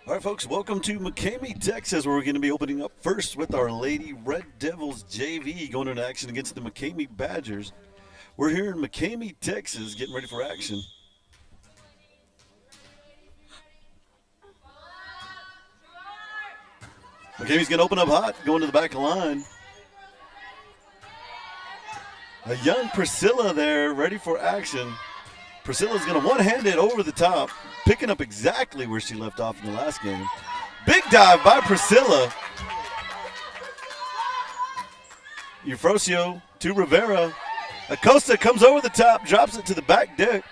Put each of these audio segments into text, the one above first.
All right, folks, welcome to McCamey, Texas, where we're going to be opening up first with our Lady Red Devils JV going into action against the McCamey Badgers. We're here in McCamey, Texas, getting ready for action. McCamey's going to open up hot, going to the back of the line. A young Priscilla there, ready for action. Priscilla's going to one-hand it over the top, picking up exactly where she left off in the last game. Big dive by Priscilla. Eufrosio to Rivera. Acosta comes over the top, drops it to the back deck.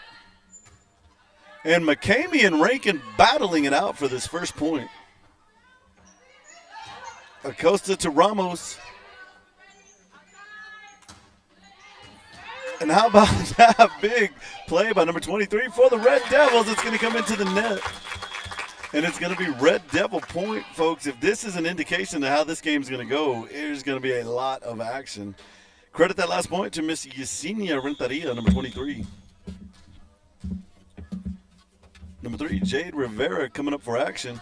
And McCamey and Rankin battling it out for this first point. Acosta to Ramos. And how about that big play by number 23 for the Red Devils? It's going to come into the net. And it's going to be Red Devil point, folks. If this is an indication of how this game's going to go, there's going to be a lot of action. Credit that last point to Miss Yesenia Renteria, number 23. Number 3, Jade Rivera coming up for action.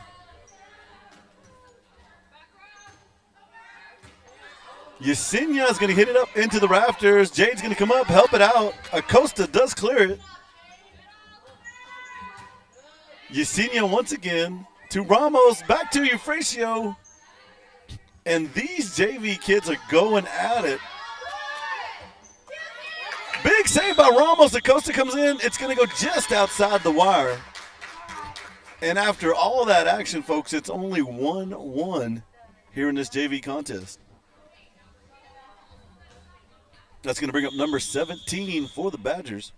Yesenia is going to hit it up into the rafters. Jade's going to come up, help it out. Acosta does clear it. Yesenia once again to Ramos, back to Eufrasio. And these JV kids are going at it. Big save by Ramos. Acosta comes in. It's going to go just outside the wire. And after all that action, folks, it's only 1-1 here in this JV contest. That's going to bring up number 17 for the Badgers.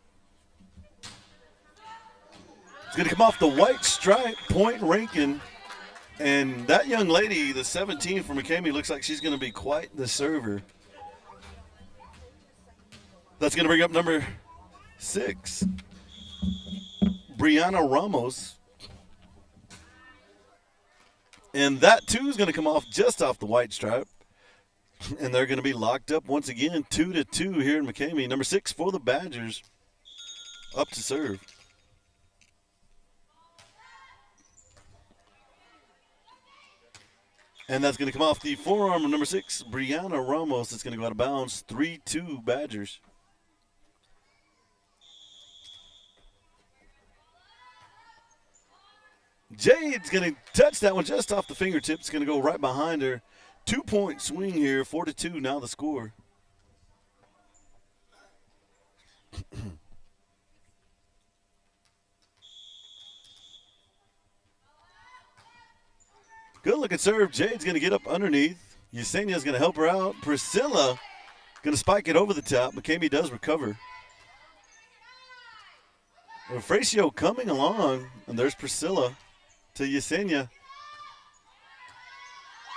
It's going to come off the white stripe, point Rankin. And that young lady, the 17 from McCamey, looks like she's going to be quite the server. That's going to bring up number 6, Brianna Ramos. And that, too, is going to come off just off the white stripe. And they're going to be locked up once again, 2-2 here in McCamey. Number 6 for the Badgers, up to serve. And that's going to come off the forearm of number 6, Brianna Ramos. It's going to go out of bounds, 3-2 Badgers. Jade's going to touch that one just off the fingertips. Going to go right behind her. 2-point swing here, 4-2 now the score. Good looking serve. Jade's going to get up underneath. Yesenia's going to help her out. Priscilla going to spike it over the top. McCamey does recover. Eufrasio coming along, and there's Priscilla to Yesenia.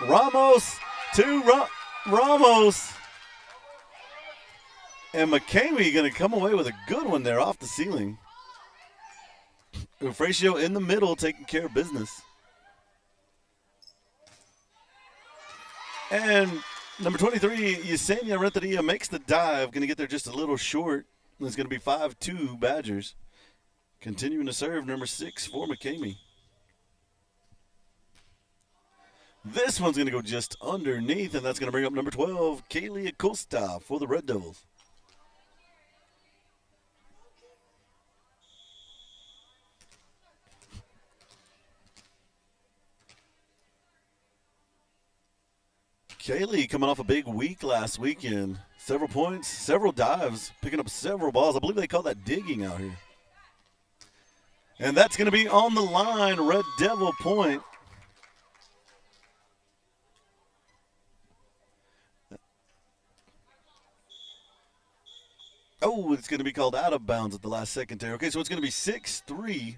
Ramos to Ramos. And McCamey going to come away with a good one there off the ceiling. Eufrasio in the middle taking care of business. And number 23, Yesenia Renteria makes the dive. Going to get there just a little short. It's going to be 5-2 Badgers. Continuing to serve, number 6 for McCamey. This one's going to go just underneath, and that's going to bring up number 12, Kaylee Acosta for the Red Devils. Kaylee coming off a big week last weekend. Several points, several dives, picking up several balls. I believe they call that digging out here. And that's going to be on the line, Red Devil point. Oh, it's going to be called out of bounds at the last second there. Okay, so it's going to be 6-3.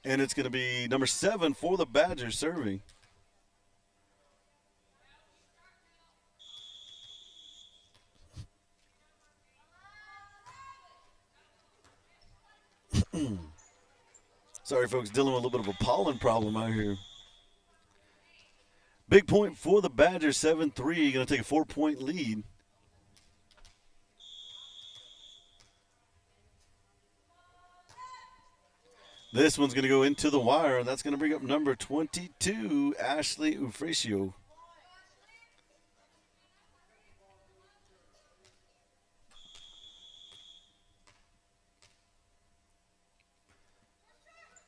And it's going to be number 7 for the Badgers serving. Sorry, folks, dealing with a little bit of a pollen problem out here. Big point for the Badgers, 7-3. Going to take a 4-point lead. This one's going to go into the wire, and that's going to bring up number 22, Ashley Ufrecio.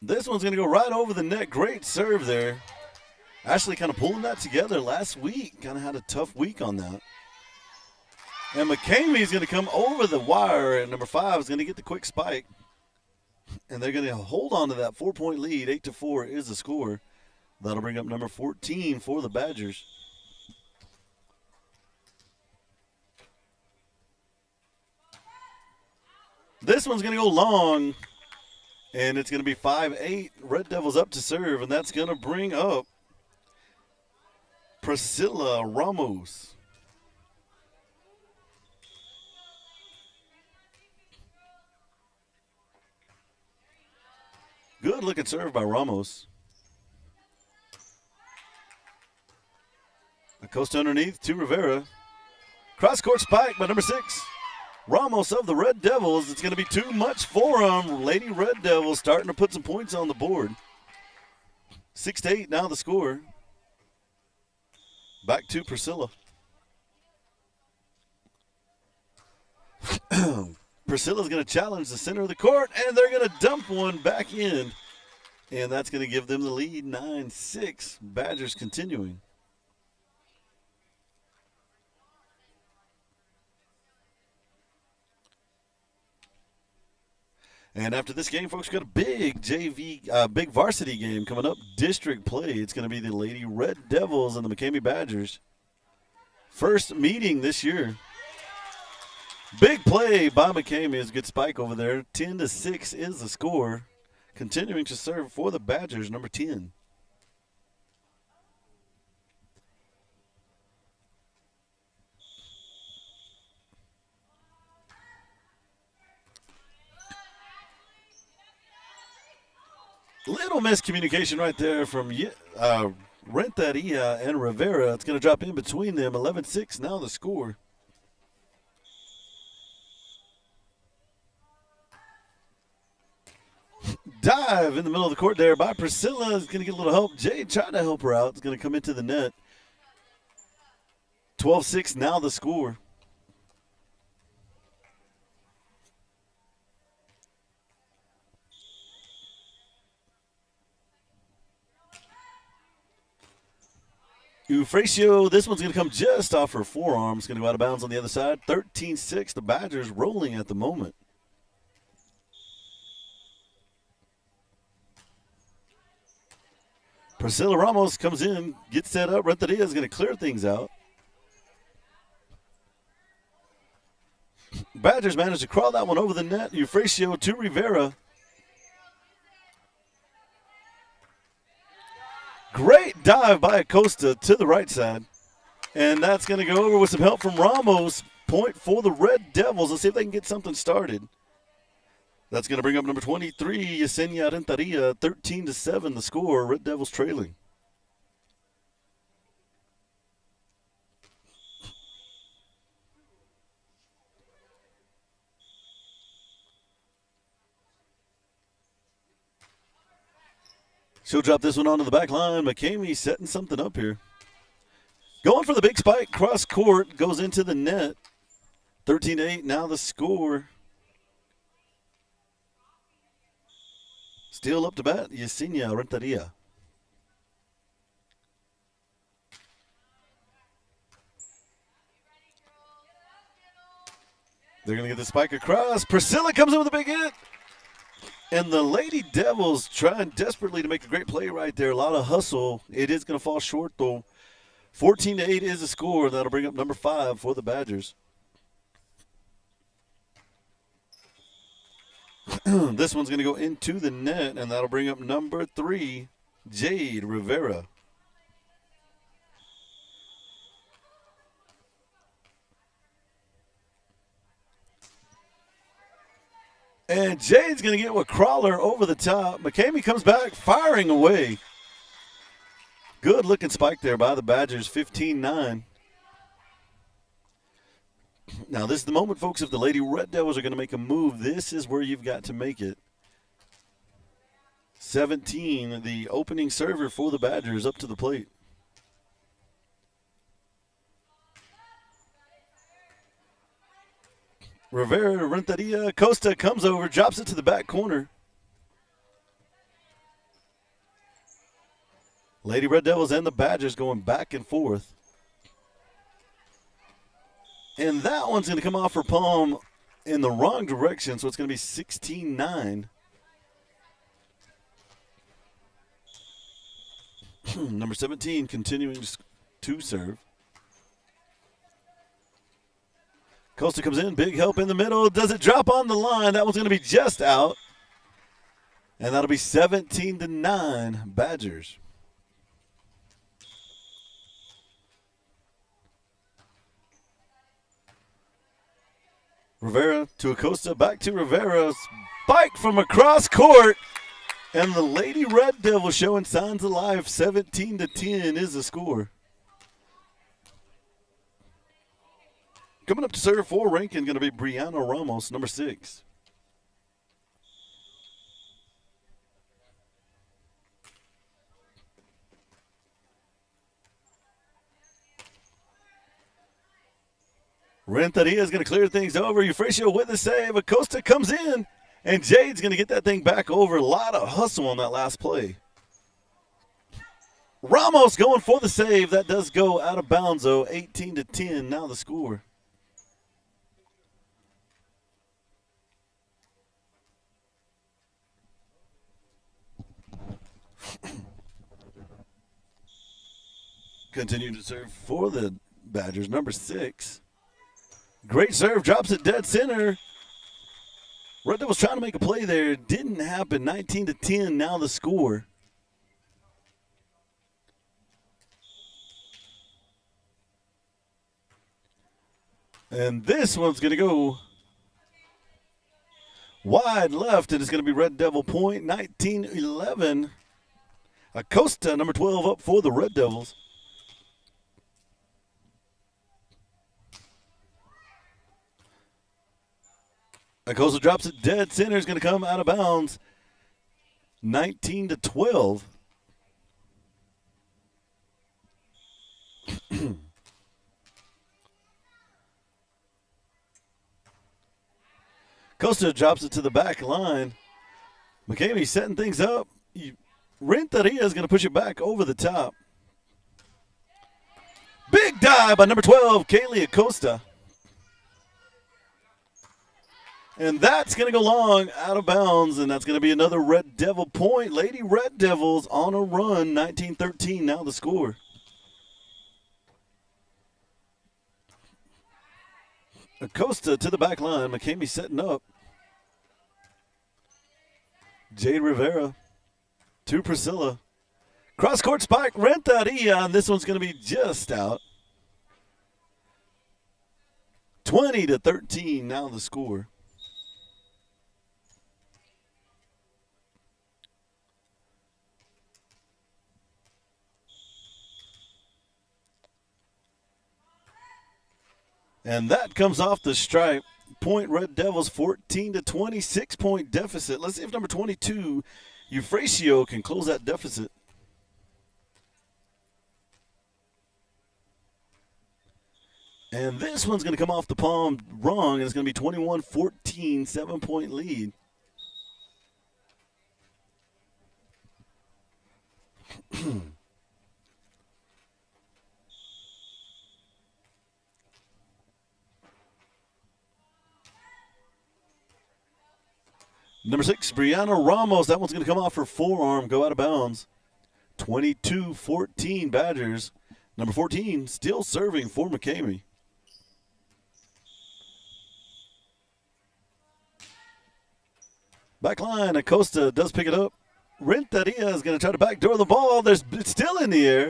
This one's going to go right over the net. Great serve there. Ashley kind of pulling that together last week. Kind of had a tough week on that. And McCamey is going to come over the wire, and number 5 is going to get the quick spike. And they're going to hold on to that 4-point lead. 8-4 is the score. That'll bring up number 14 for the Badgers. This one's going to go long, and it's going to be 5-8. Red Devils up to serve, and that's going to bring up Priscilla Ramos. Good looking serve by Ramos. Acosta underneath to Rivera. Cross court spike by number 6. Ramos of the Red Devils. It's going to be too much for them. Lady Red Devils starting to put some points on the board. 6-8 now the score. Back to Priscilla. Priscilla's going to challenge the center of the court, and they're going to dump one back in. And that's going to give them the lead, 9-6. Badgers continuing. And after this game, folks, we've got a big big varsity game coming up. District play. It's going to be the Lady Red Devils and the McCamey Badgers. First meeting this year. Big play by McCamey. Is a good spike over there. 10-6 is the score. Continuing to serve for the Badgers, number 10. Little miscommunication right there from Renteria and Rivera. It's going to drop in between them. 11-6 now the score. Dive in the middle of the court there by Priscilla. Is going to get a little help. Jade trying to help her out. It's going to come into the net. 12-6 now the score. Ufrecio, this one's going to come just off her forearm. It's going to go out of bounds on the other side. 13-6. The Badgers rolling at the moment. Priscilla Ramos comes in, gets set up. Renteria is going to clear things out. Badgers managed to crawl that one over the net. Ufrecio to Rivera. Great dive by Acosta to the right side. And that's going to go over with some help from Ramos. Point for the Red Devils. Let's see if they can get something started. That's going to bring up number 23, Yesenia Renteria. 13-7 the score. Red Devils trailing. She'll drop this one onto the back line. McCamey setting something up here. Going for the big spike. Cross court. Goes into the net. 13-8 now the score. Still up to bat, Yesenia Renteria. They're going to get the spike across. Priscilla comes in with a big hit. And the Lady Devils trying desperately to make a great play right there. A lot of hustle. It is going to fall short, though. 14-8 is the score. That'll bring up number 5 for the Badgers. This one's going to go into the net, and that'll bring up number 3, Jade Rivera. And Jade's going to get with Crawler over the top. McCamey comes back, firing away. Good looking spike there by the Badgers, 15-9. Now, this is the moment, folks, if the Lady Red Devils are going to make a move, this is where you've got to make it. 17, the opening server for the Badgers, up to the plate. Rivera, Renteria, Costa comes over, drops it to the back corner. Lady Red Devils and the Badgers going back and forth. And that one's going to come off her palm in the wrong direction, so it's going to be 16-9. Number 17 continuing to serve. Costa comes in, big help in the middle. Does it drop on the line? That one's going to be just out. And that'll be 17-9 Badgers. Rivera to Acosta, back to Rivera. Spike from across court. And the Lady Red Devils showing signs of life. 17-10 is the score. Coming up to serve for Rankin, going to be Brianna Ramos, number 6. Renteria is going to clear things over. Eufracio with the save. Acosta comes in, and Jade's going to get that thing back over. A lot of hustle on that last play. Ramos going for the save. That does go out of bounds, though. 18-10, now the score. Continue to serve for the Badgers, number 6. Great serve, drops it dead center. Red Devils trying to make a play there. Didn't happen. 19-10, now the score. And this one's going to go wide left, and it's going to be Red Devil point, 19-11. Acosta, number 12, up for the Red Devils. Acosta drops it dead center. Is going to come out of bounds. 19-12. Costa drops it to the back line. McCamey setting things up. Renteria is going to push it back over the top. Big dive by number 12, Kaylee Acosta. And that's going to go long, out of bounds, and that's going to be another Red Devil point. Lady Red Devils on a run, 19-13, now the score. Acosta to the back line. McCamey setting up. Jade Rivera to Priscilla. Cross-court spike, Renteria, and this one's going to be just out. 20-13, now the score. And that comes off the stripe. Point Red Devils 14-20, 6-point deficit. Let's see if number 22, Eufracio, can close that deficit. And this one's going to come off the palm wrong, and it's going to be 21-14, 7-point lead. Number 6, Brianna Ramos. That one's going to come off her forearm, go out of bounds. 22-14 Badgers. Number 14 still serving for McCamey. Back line, Acosta does pick it up. Renteria is going to try to backdoor the ball. It's still in the air.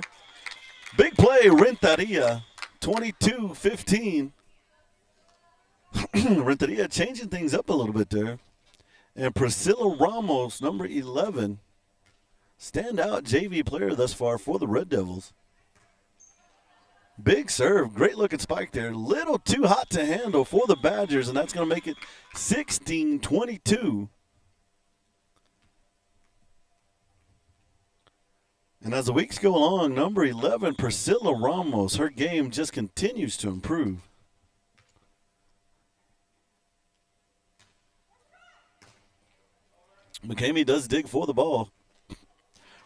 Big play, Renteria. 22-15. Renteria changing things up a little bit there. And Priscilla Ramos, number 11, standout JV player thus far for the Red Devils. Big serve, great looking spike there. Little too hot to handle for the Badgers, and that's going to make it 16-22. And as the weeks go along, number 11, Priscilla Ramos, her game just continues to improve. McCamey does dig for the ball.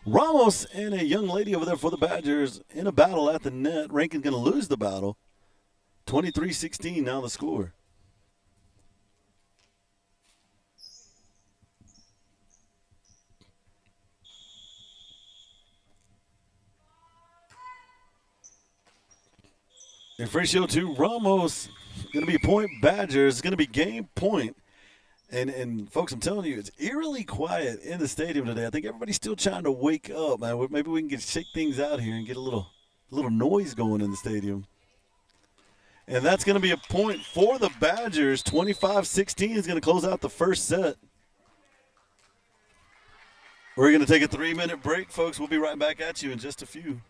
Ramos and a young lady over there for the Badgers in a battle at the net. Rankin going to lose the battle. 23-16 now the score. And free show to Ramos. Going to be point Badgers. It's going to be game point. And folks, I'm telling you, it's eerily quiet in the stadium today. I think everybody's still trying to wake up, man. Maybe we can shake things out here and get a little noise going in the stadium. And that's going to be a point for the Badgers. 25-16 is going to close out the first set. We're going to take a 3-minute break, folks. We'll be right back at you in just a few.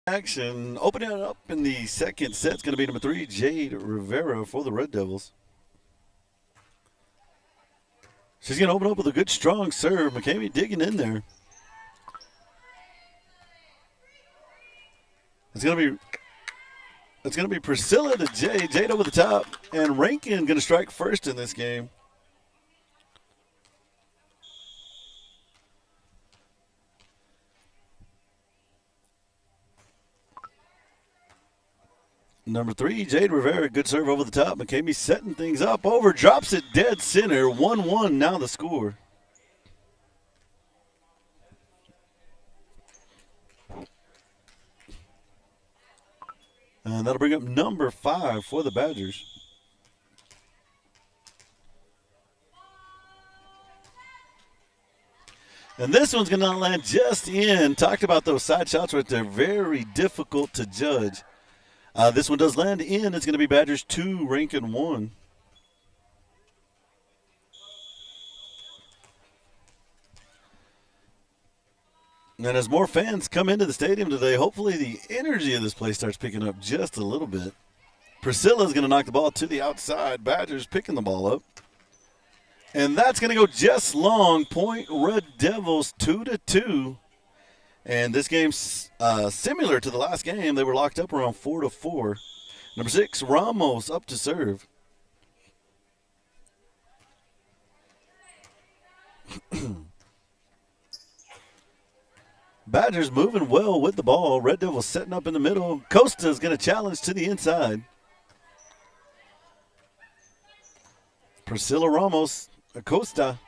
Action opening it up in the second set is going to be number 3, Jade Rivera for the Red Devils. She's going to open up with a good, strong serve. McCamey digging in there. It's going to be Priscilla to Jade. Jade over the top, and Rankin going to strike first in this game. Number 3, Jade Rivera, good serve over the top. McCamey setting things up over, drops it dead center. 1-1 now the score. And that'll bring up number 5 for the Badgers. And this one's going to land just in. Talked about those side shots right there. Very difficult to judge. This one does land in. It's going to be Badgers 2, Rankin 1. And as more fans come into the stadium today, hopefully the energy of this place starts picking up just a little bit. Priscilla's going to knock the ball to the outside. Badgers picking the ball up. And that's going to go just long. Point Red Devils 2-2. And this game's similar to the last game. They were locked up around 4-4. Number 6, Ramos up to serve. Badgers moving well with the ball. Red Devils setting up in the middle. Costa's going to challenge to the inside. Priscilla Ramos. Acosta.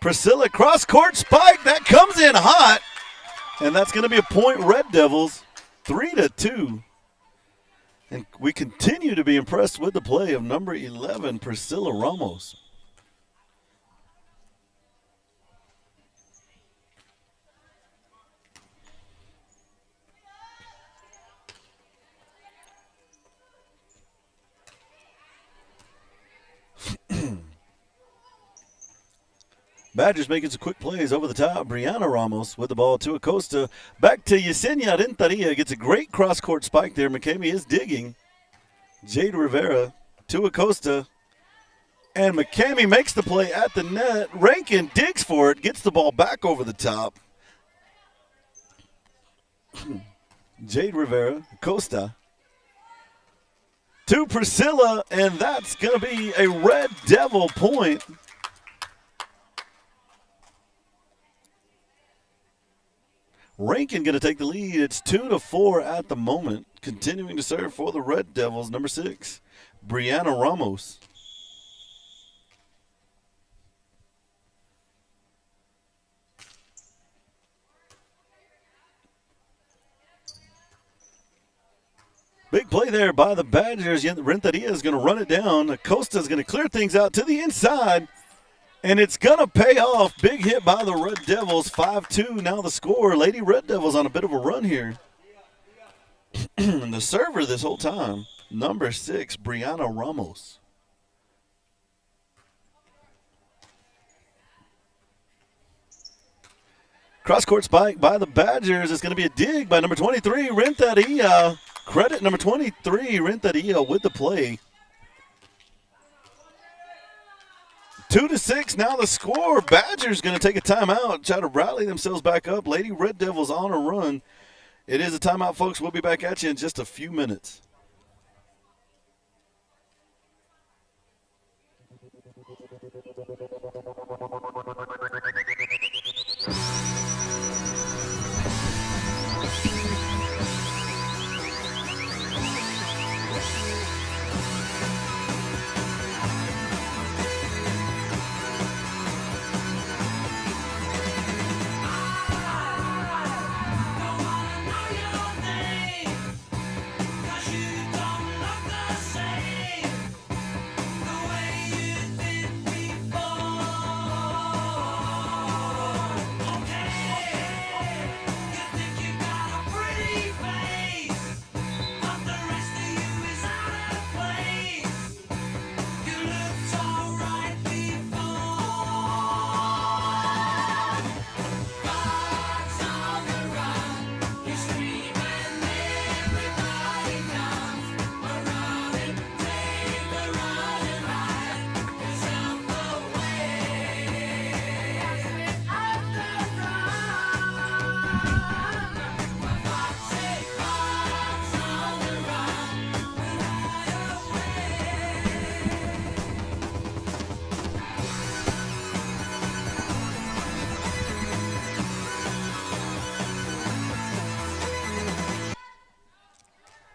Priscilla cross-court spike. That comes in hot. And that's going to be a point Red Devils. 3-2. And we continue to be impressed with the play of number 11, Priscilla Ramos. Badgers making some quick plays over the top. Brianna Ramos with the ball to Acosta. Back to Yesenia Renteria. Gets a great cross-court spike there. McCamey is digging. Jade Rivera to Acosta. And McCamey makes the play at the net. Rankin digs for it. Gets the ball back over the top. Jade Rivera, Acosta. To Priscilla. And that's going to be a Red Devil point. Rankin going to take the lead. It's 2-4 at the moment. Continuing to serve for the Red Devils, number 6, Brianna Ramos. Big play there by the Badgers. Renteria is going to run it down. Acosta is going to clear things out to the inside. And it's going to pay off. Big hit by the Red Devils. 5-2 now the score. Lady Red Devils on a bit of a run here. And the server this whole time, number 6, Brianna Ramos. Cross-court spike by the Badgers. It's going to be a dig by number 23, Renteria. Credit number 23, Renteria with the play. 2-6 now the score. Badgers going to take a timeout, try to rally themselves back up. Lady Red Devils on a run. It is a timeout, folks. We'll be back at you in just a few minutes.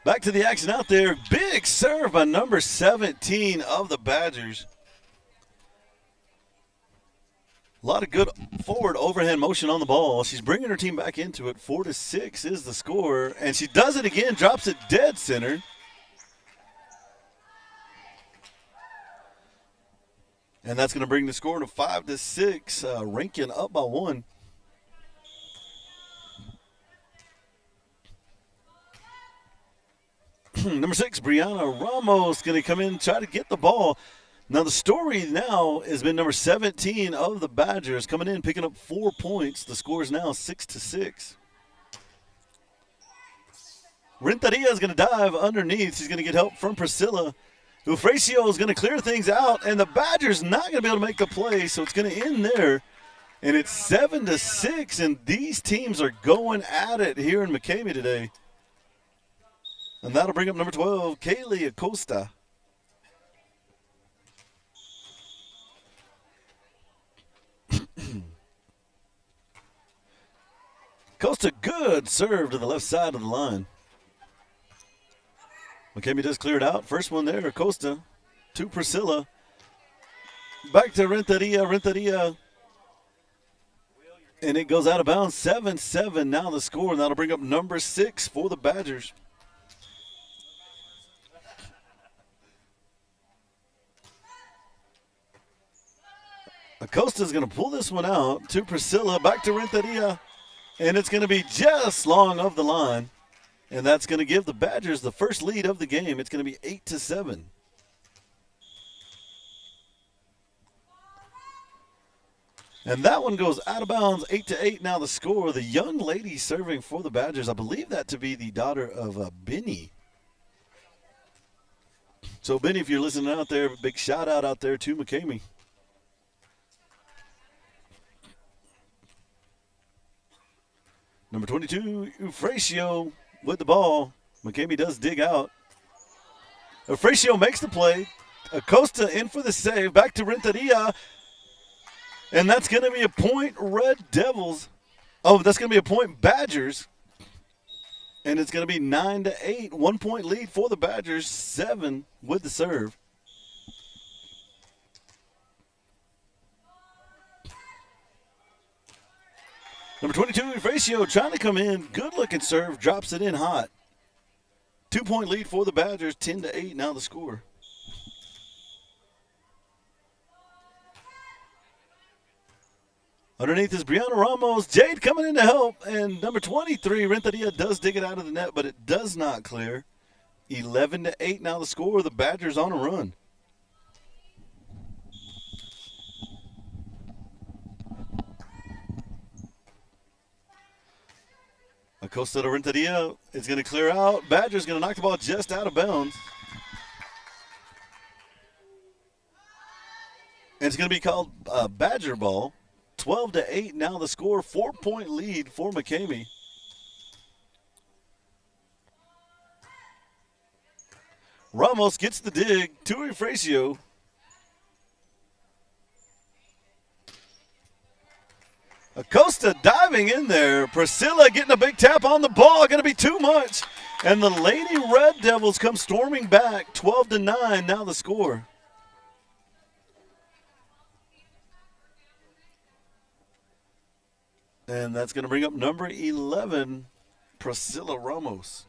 Back to the action out there. Big serve by number 17 of the Badgers. A lot of good forward overhand motion on the ball. She's bringing her team back into it. 4-6 is the score. And she does it again, drops it dead center. And that's going to bring the score to 5-6. Rankin up by 1. Number 6, Brianna Ramos, going to come in and try to get the ball. Now the story now has been number 17 of the Badgers coming in, picking up 4 points. The score is now 6-6. Renteria is going to dive underneath. She's going to get help from Priscilla. Ufracio is going to clear things out, and the Badgers not going to be able to make the play, so it's going to end there. And it's 7-6, and these teams are going at it here in McCamey today. And that'll bring up number 12, Kaylee Acosta. Acosta, good serve to the left side of the line. McCamey does clear it out. First one there, Acosta to Priscilla. Back to Renteria. And it goes out of bounds. 7-7 now the score, and that'll bring up number 6 for the Badgers. Acosta's going to pull this one out to Priscilla, back to Renteria, and it's going to be just long of the line, and that's going to give the Badgers the first lead of the game. It's going to be 8-7. And that one goes out of bounds, 8-8 now the score. The young lady serving for the Badgers, I believe that to be the daughter of Benny. So, Benny, if you're listening out there, big shout out there to McCamey. Number 22, Ufracio with the ball. McCamey does dig out. Ufracio makes the play. Acosta in for the save. Back to Renteria. And that's going to be a point Red Devils. Oh, that's going to be a point Badgers. And it's going to be 9-8. 1 point lead for the Badgers. 7 with the serve. Number 22, Ufracio trying to come in. Good-looking serve. Drops it in hot. 2 point lead for the Badgers. 10-8 now the score. Underneath is Brianna Ramos. Jade coming in to help. And number 23, Renteria does dig it out of the net, but it does not clear. 11-8 now the score. The Badgers on a run. Acosta to Renteria is going to clear out. Badger's going to knock the ball just out of bounds. And it's going to be called Badger ball. 12-8 now the score. 4 point lead for McCamey. Ramos gets the dig to Ufracio. Acosta diving in there. Priscilla getting a big tap on the ball. Going to be too much. And the Lady Red Devils come storming back. 12-9 now the score. And that's going to bring up number 11, Priscilla Ramos.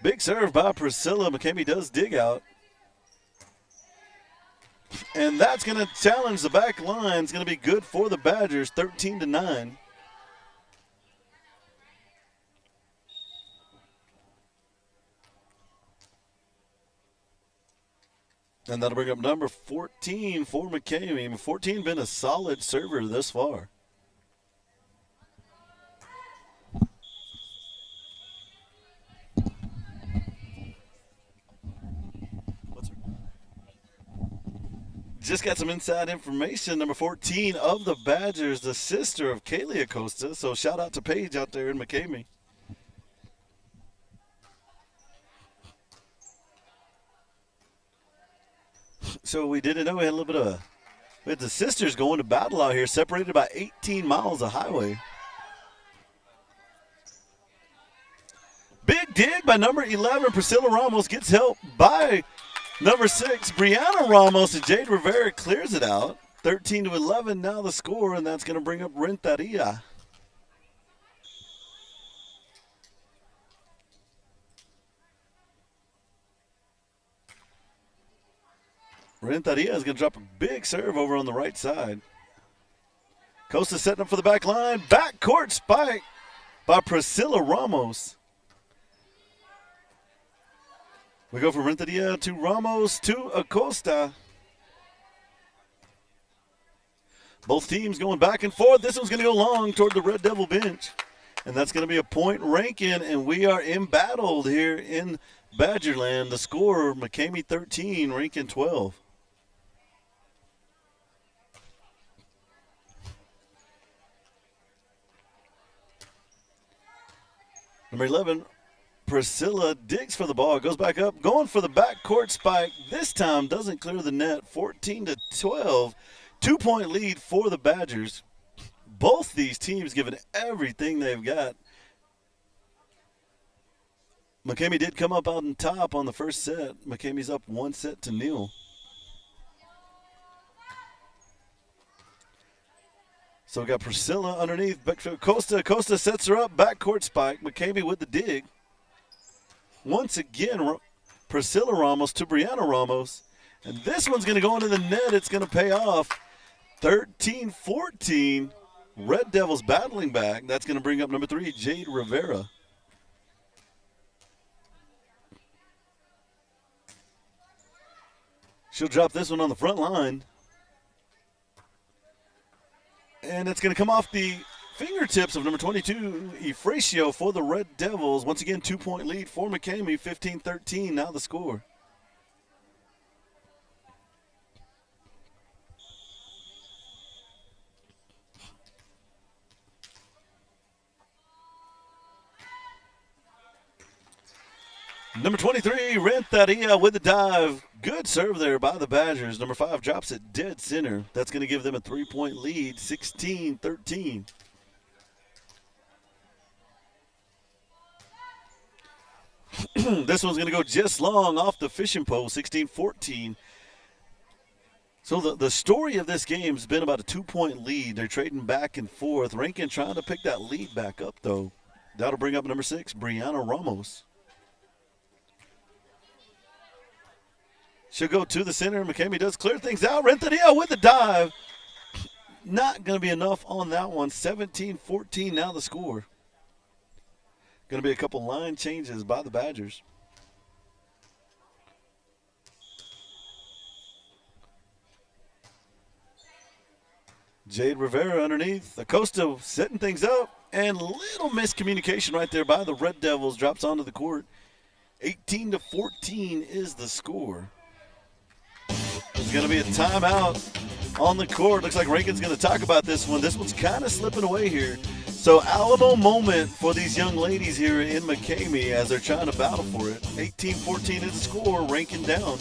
Big serve by Priscilla. McCamey does dig out. And that's going to challenge the back line. It's going to be good for the Badgers, 13-9. And that'll bring up number 14 for McCamey. 14 been a solid server thus far. Just got some inside information. Number 14 of the Badgers, the sister of Kaylee Acosta. So shout out to Paige out there in McCamey. So we didn't know we had a little bit of We have the sisters going to battle out here, separated by 18 miles of highway. Big dig by number 11. Priscilla Ramos gets help by number 6. Brianna Ramos, and Jade Rivera clears it out. 13-11 now the score, and that's going to bring up Renteria. Renteria is going to drop a big serve over on the right side. Costa setting up for the back line. Backcourt spike by Priscilla Ramos. We go from Renteria to Ramos to Acosta. Both teams going back and forth. This one's going to go long toward the Red Devil bench. And that's going to be a point Rankin, and we are embattled here in Badgerland. The score, McCamey 13, Rankin 12. Number 11, Priscilla digs for the ball, goes back up, going for the backcourt spike. This time doesn't clear the net, 14-12. 2-point lead for the Badgers. Both these teams giving everything they've got. McCamey did come up out on top on the first set. McCamey's up 1-0. So we got Priscilla underneath. Costa sets her up. Backcourt spike. McCamey with the dig. Once again, Priscilla Ramos to Brianna Ramos. And this one's going to go into the net. It's going to pay off. 13-14. Red Devils battling back. That's going to bring up number 3, Jade Rivera. She'll drop this one on the front line. And it's going to come off the fingertips of number 22, Efracio, for the Red Devils. Once again, 2-point lead for McCamey, 15-13 now the score. Number 23, Renteria with the dive. Good serve there by the Badgers. Number 5 drops it dead center. That's going to give them a 3-point lead, 16-13. This one's going to go just long off the fishing pole, 16-14. So the story of this game has been about a 2-point lead. They're trading back and forth. Rankin trying to pick that lead back up, though. That'll bring up number 6, Brianna Ramos. She'll go to the center. McCamey does clear things out. Renteria with the dive. Not going to be enough on that one. 17-14 now the score. Going to be a couple line changes by the Badgers. Jade Rivera underneath. Acosta setting things up. And little miscommunication right there by the Red Devils. Drops onto the court. 18-14 is the score. There's going to be a timeout on the court. Looks like Rankin's going to talk about this one. This one's kind of slipping away here. So Alamo moment for these young ladies here in McCamey as they're trying to battle for it. 18-14 is the score. Rankin down.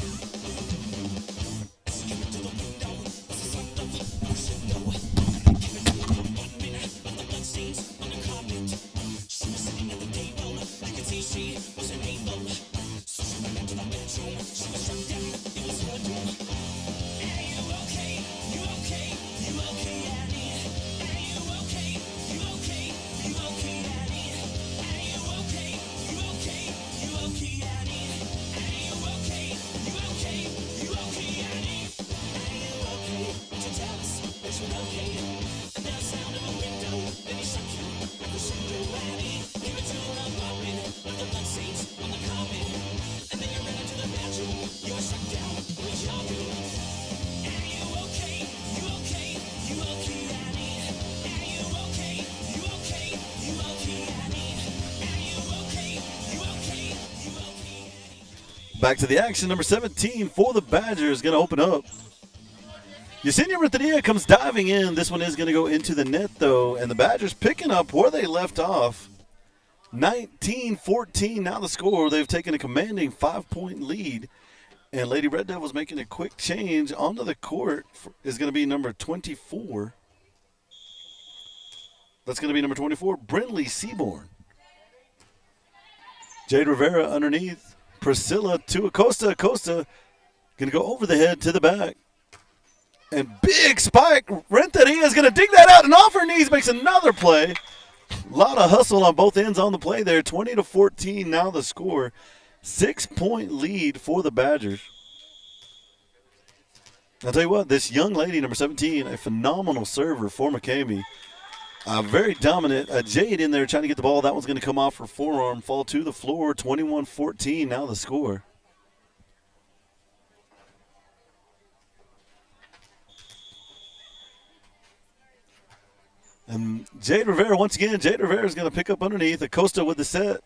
Back to the action. Number 17 for the Badgers going to open up. Yesenia Renteria comes diving in. This one is going to go into the net, though. And the Badgers picking up where they left off. 19-14 now the score. They've taken a commanding 5-point lead. And Lady Red Devils making a quick change onto the court is going to be number 24. That's going to be number 24, Brindley Seaborn. Jade Rivera underneath. Priscilla to Acosta. Acosta going to go over the head to the back. And big spike. Renteria is going to dig that out and off her knees. Makes another play. A lot of hustle on both ends on the play there. 20-14 now the score. 6-point lead for the Badgers. I'll tell you what, this young lady, number 17, a phenomenal server for McCamey. Very dominant. Jade in there trying to get the ball. That one's going to come off her forearm, fall to the floor. 21-14 now the score. And Jade Rivera, once again, Jade Rivera is going to pick up underneath. Acosta with the set.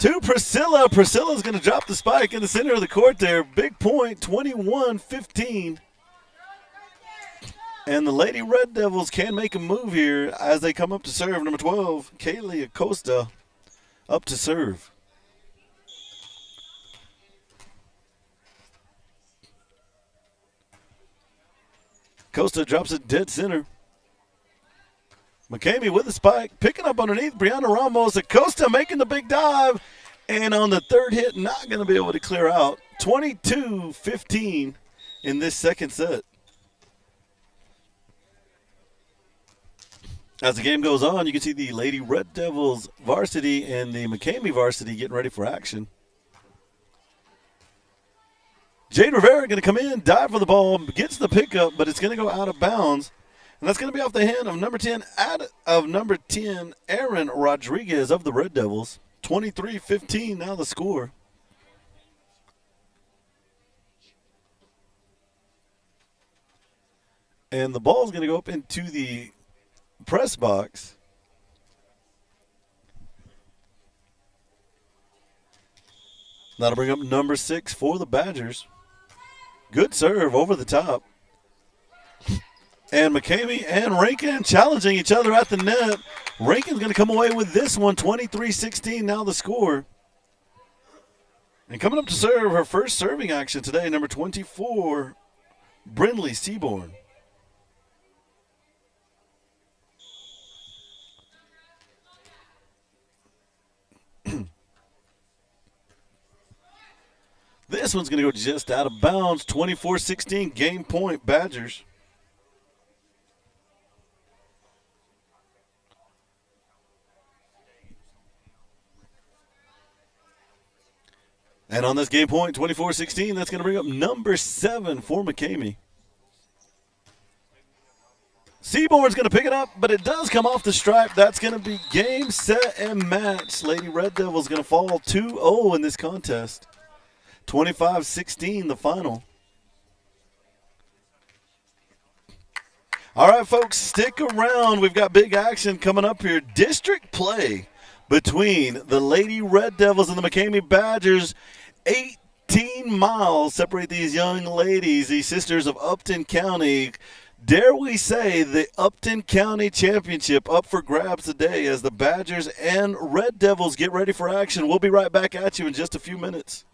To Priscilla. Priscilla's going to drop the spike in the center of the court there. Big point, 21-15. And the Lady Red Devils can make a move here as they come up to serve. Number 12, Kaylee Acosta up to serve. Acosta drops it dead center. McCamey with the spike, picking up underneath. Brianna Ramos. Acosta making the big dive. And on the third hit, not going to be able to clear out. 22-15 in this second set. As the game goes on, you can see the Lady Red Devils varsity and the McCamey varsity getting ready for action. Jade Rivera going to come in, dive for the ball, gets the pickup, but it's going to go out of bounds. And that's going to be off the hand of number 10, Aaron Rodriguez of the Red Devils. 23-15 now the score. And the ball is going to go up into the press box. That'll bring up number 6 for the Badgers. Good serve over the top. And McCamey and Rankin challenging each other at the net. Rankin's going to come away with this one, 23-16 now the score. And coming up to serve her first serving action today, number 24, Brindley Seaborn. This one's going to go just out of bounds, 24-16, game point, Badgers. And on this game point, 24-16, that's going to bring up number 7 for McCamey. Seaborn's going to pick it up, but it does come off the stripe. That's going to be game, set, and match. Lady Red Devils going to fall 2-0 in this contest. 25-16, the final. All right, folks, stick around. We've got big action coming up here. District play between the Lady Red Devils and the McCamey Badgers. 18 miles separate these young ladies, these sisters of Upton County. Dare we say the Upton County Championship up for grabs today as the Badgers and Red Devils get ready for action. We'll be right back at you in just a few minutes.